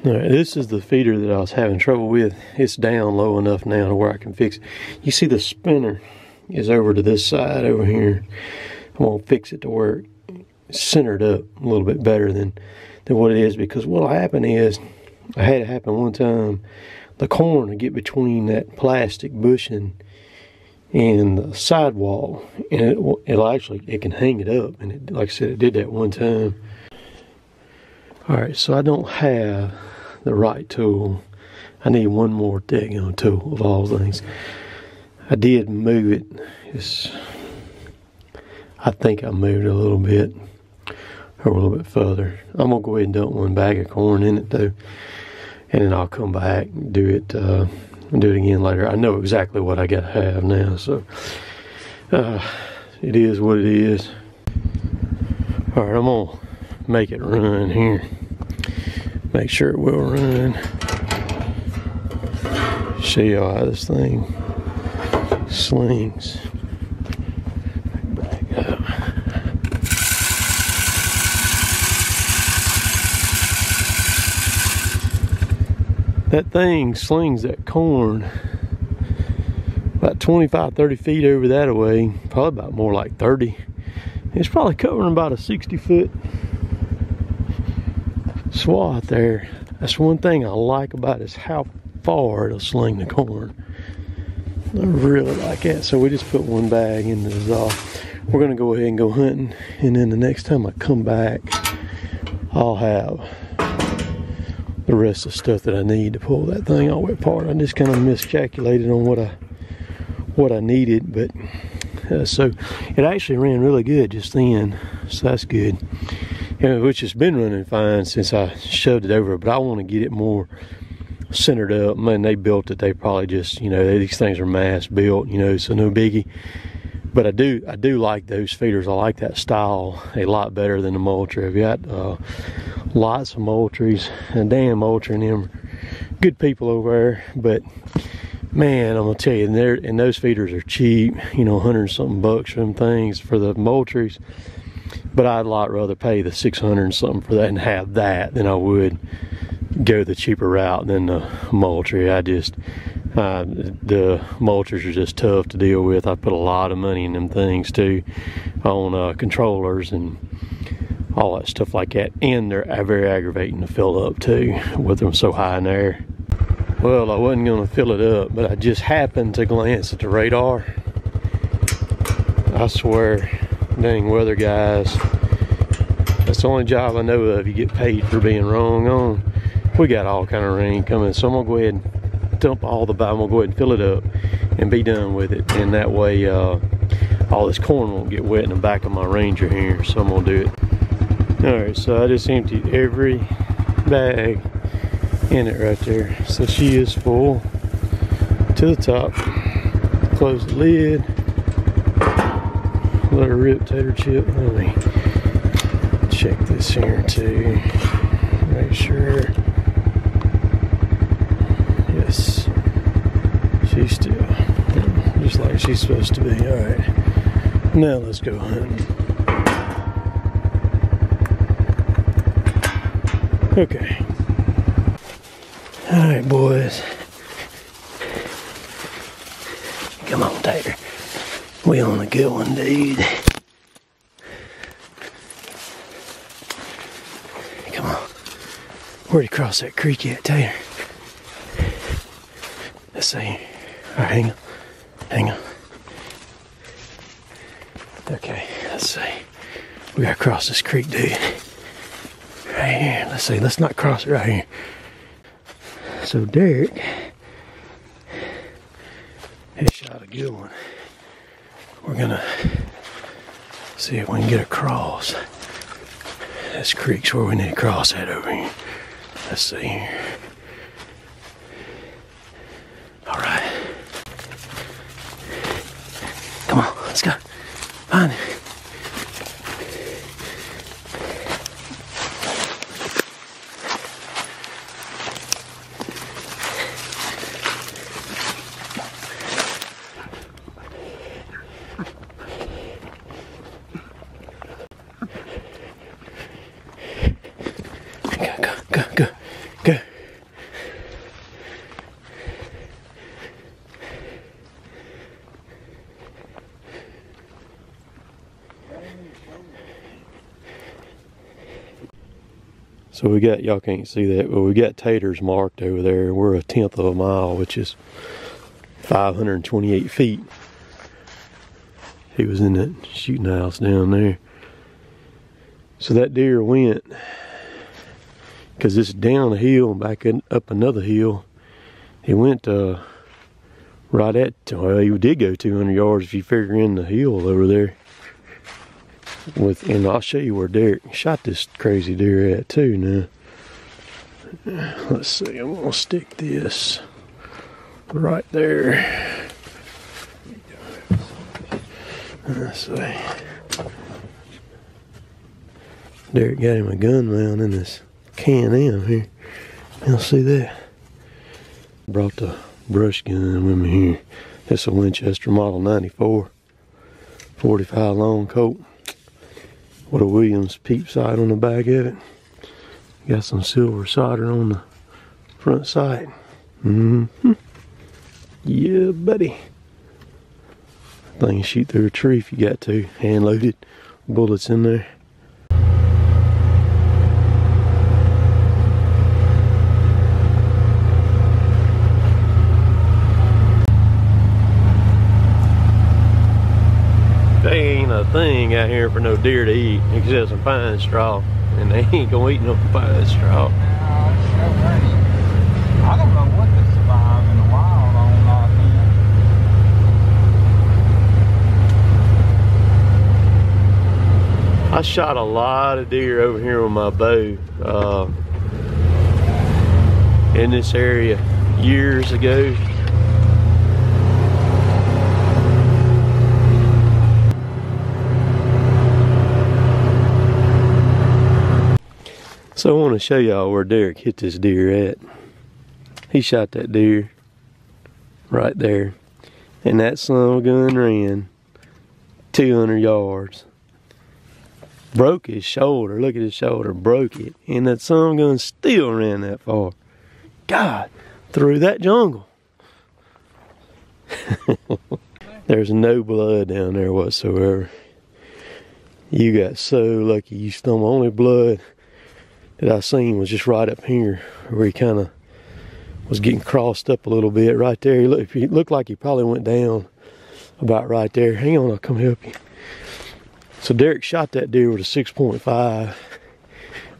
Alright, this is the feeder that I was having trouble with. It's down low enough now to where I can fix it. You see the spinner is over to this side over here. I'm going to fix it to where it's centered up a little bit better than what it is, because what'll happen is, I had it happen one time, the corn will get between that plastic bushing and the sidewall, and it can hang it up, and it, like I said, it did that one time. Alright, so I don't have the right tool. I need one more daggone tool of all things. I did move it. I think I moved it a little bit, or a little bit further. I'm gonna go ahead and dump one bag of corn in it though, and then I'll come back and do it again later. I know exactly what I gotta have now, so it is what it is. Alright, I'm gonna make it run here. Make sure it will run. Show y'all how this thing slings. Back up. That thing slings that corn about 25-30 feet over that way, probably about more like 30. It's probably covering about a 60-foot swath there. That's one thing I like about it, is how far it'll sling the corn. I really like that. So we just put one bag in the dissolve. We're gonna go ahead and go hunting, and then the next time I come back, I'll have the rest of the stuff that I need to pull that thing all the way apart. I just kind of miscalculated on what I needed, but so it actually ran really good just then, so that's good. Which has been running fine since I shoved it over, but I want to get it more centered up. Man, they built it, they probably just, you know, these things are mass built, you know, so no biggie. But I do like those feeders. I like that style a lot better than the Moultrie. I've got lots of Moultries, and Dan Moultrie and them are good people over there, but man, I'm gonna tell you, and those feeders are cheap, you know, 100-something bucks for them things for the Moultries. But I'd a lot rather pay the 600 and something for that and have that than I would go the cheaper route than the Moultrie. The Moultries are just tough to deal with. I put a lot of money in them things too, on controllers and all that stuff like that. And they're very aggravating to fill up too, with them so high in the air. Well, I wasn't going to fill it up, but I just happened to glance at the radar. I swear, dang weather guys, that's the only job I know of you get paid for being wrong on. We got all kind of rain coming, so I'm gonna go ahead and dump all the I'm gonna go ahead and fill it up and be done with it, and that way all this corn won't get wet in the back of my Ranger here, so I'm gonna do it. Alright, so I just emptied every bag in it right there, so she is full to the top. Close the lid. Let her rip, tater chip. Let me check this here too. Make sure. Yes, she's still just like she's supposed to be. All right, now let's go hunting. Okay. All right, boys. Come on, Tater. We on a good one, dude. Come on. Where'd you cross that creek at, Tater? Let's see. Alright, hang on. Hang on. Okay, let's see. We gotta cross this creek, dude. Right here. Let's see. Let's not cross it right here. So Derrick has shot a good one. We're gonna see if we can get across. This creek's where we need to cross that over here. Let's see here. All right. Come on, let's go. Find it. Go. So we got, y'all can't see that, but we got taters marked over there. We're 1/10 of a mile, which is 528 feet. He was in that shooting house down there. So that deer went, because it's down a hill and back up another hill. He went right at, well, he did go 200 yards if you figure in the hill over there. And I'll show you where Derrick shot this crazy deer at too now. Let's see, I'm gonna stick this right there. Let's see. Derrick got him a gun mount in this Can-Am here. You'll see that. Brought the brush gun with me here. It's a Winchester Model 94. 45 long Colt. With a Williams peep sight on the back of it. Got some silver solder on the front sight. Yeah, buddy. Thing you shoot through a tree if you got to. Hand loaded. Bullets in there. A thing out here for no deer to eat except some pine straw, and they ain't gonna eat no pine straw. I don't know what to survive in the wild on like I shot a lot of deer over here with my bow in this area years ago. So I want to show y'all where Derrick hit this deer at. He shot that deer right there. And that son of a gun ran 200 yards. Broke his shoulder. Look at his shoulder. Broke it. And that son of a gun still ran that far. God, through that jungle. There's no blood down there whatsoever. You got so lucky you stumbled. Only blood that I seen was just right up here where he kind of was getting crossed up a little bit right there. He looked like he probably went down about right there. Hang on, I'll come help you. So Derrick shot that deer with a 6.5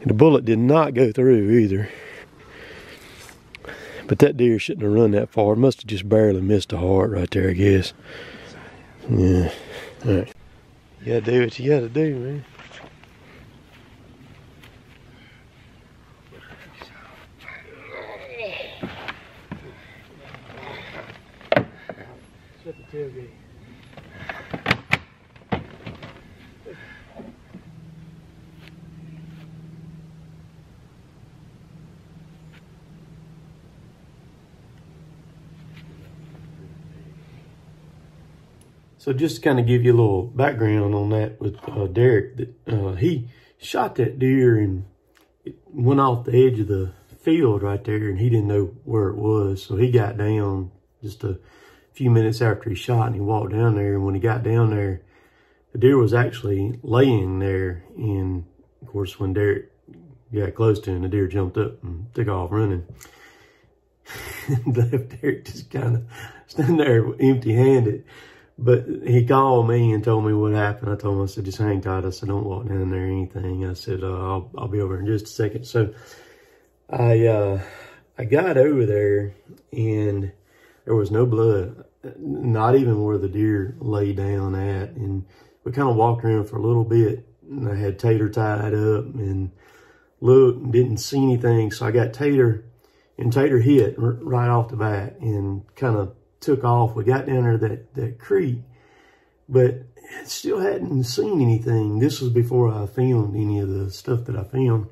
and the bullet did not go through either. But that deer shouldn't have run that far. It must have just barely missed the heart right there, I guess. Yeah, all right. You gotta do what you gotta do, man. Shut the tailgate. So just to kind of give you a little background on that with Derrick, he shot that deer and it went off the edge of the field right there and he didn't know where it was. So he got down just a few minutes after he shot and he walked down there, and when he got down there, the deer was actually laying there. And of course, when Derrick got close to him, the deer jumped up and took off running. Left Derrick just kind of standing there empty-handed. But he called me and told me what happened. I told him, I said, just hang tight. I said, don't walk down there or anything. I said, I'll be over in just a second. So I got over there and there was no blood, not even where the deer lay down at. And we kind of walked around for a little bit, and I had Tater tied up and looked and didn't see anything. So I got Tater, and Tater hit right off the bat and kind of took off. We got down there that creek, but still hadn't seen anything. This was before I filmed any of the stuff that I filmed.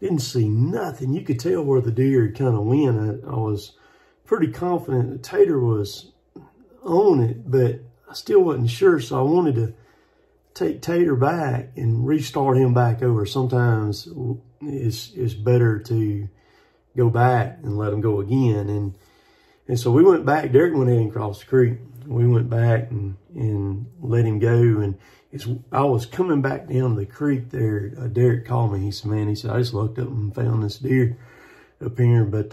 Didn't see nothing. You could tell where the deer had kind of went. I was pretty confident that Tater was on it, but I still wasn't sure. So I wanted to take Tater back and restart him back over. Sometimes it's better to go back and let him go again. And And so we went back. Derrick went ahead and crossed the creek. We went back and let him go. And I was coming back down the creek there. Derrick called me. He said, man, he said, I just looked up and found this deer up here. But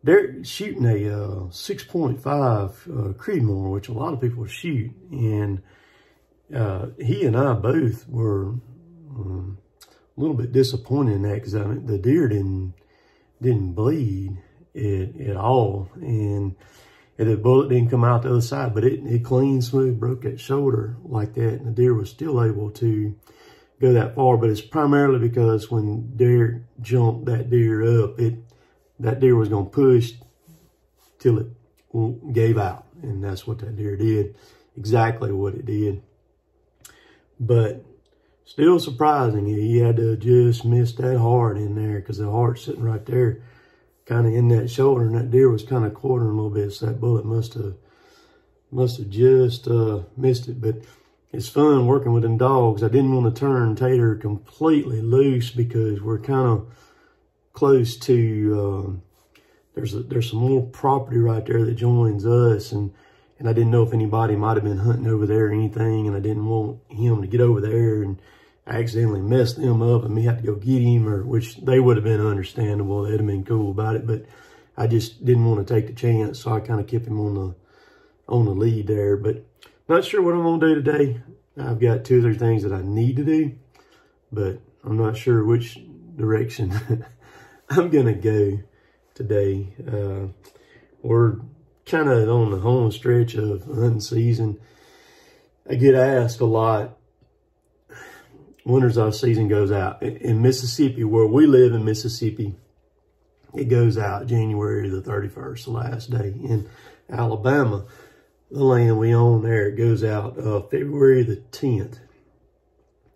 Derrick shooting a 6.5 Creedmoor, which a lot of people shoot. And he and I both were a little bit disappointed in that, because I mean, the deer didn't bleed at all, and the bullet didn't come out the other side, but it clean, smooth, broke that shoulder like that, and the deer was still able to go that far. But it's primarily because when Derrick jumped that deer up, that deer was going to push till it gave out, and that's what that deer did, exactly what it did. But still surprising, he had to just miss that heart in there, because the heart's sitting right there, kind of in that shoulder, and that deer was kind of quartering a little bit, so that bullet must have just missed it. But it's fun working with them dogs. I didn't want to turn Tater completely loose, because we're kind of close to there's some more property right there that joins us, and I didn't know if anybody might have been hunting over there or anything, and I didn't want him to get over there and accidentally mess them up and me have to go get him, or which they would have been understandable. They'd have been cool about it, but I just didn't want to take the chance, so I kind of kept him on the lead there. But not sure what I'm gonna do today. I've got 2 or 3 things that I need to do, but I'm not sure which direction I'm gonna go today. We're kind of on the home stretch of hunting season. I get asked a lot, when's our season goes out. In Mississippi, where we live in Mississippi, it goes out January the 31st, the last day. In Alabama, the land we own there, it goes out February the 10th.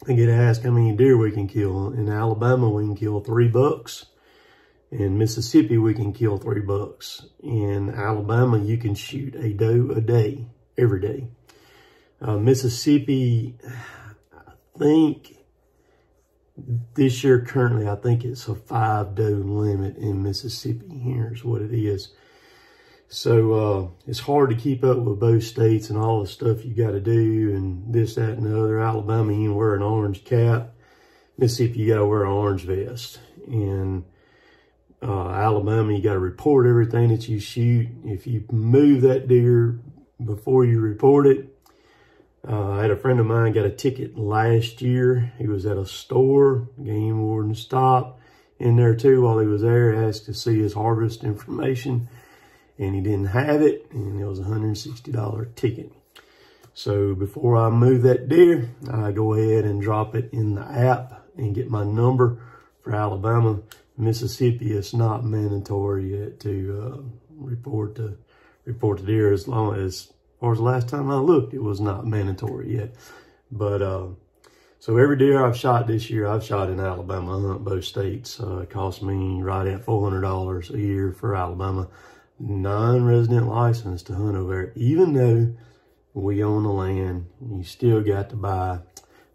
I get asked how many deer we can kill. In Alabama, we can kill 3 bucks. In Mississippi, we can kill 3 bucks. In Alabama, you can shoot a doe a day, every day. Mississippi, I think this year currently, I think it's a 5 doe limit in Mississippi. Here's what it is. So it's hard to keep up with both states and all the stuff you got to do and this, that, and the other. Alabama, you can wear an orange cap. Mississippi, you got to wear an orange vest. And Alabama, you got to report everything that you shoot. If you move that deer before you report it, I had a friend of mine got a ticket last year. He was at a store, game warden stopped in there too while he was there, asked to see his harvest information, and he didn't have it, and it was a $160 ticket. So before I move that deer, I go ahead and drop it in the app and get my number for Alabama. Mississippi, it's not mandatory yet to report the deer, as far as the last time I looked, it was not mandatory yet. But so every deer I've shot this year, I've shot in Alabama. I hunt both states. It cost me right at $400 a year for Alabama, non-resident license to hunt over there. Even though we own the land, you still got to buy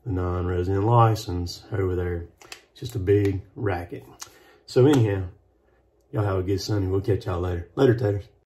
the non-resident license over there. It's just a big racket. So anyhow, y'all have a good Sunday. We'll catch y'all later. Later, taters.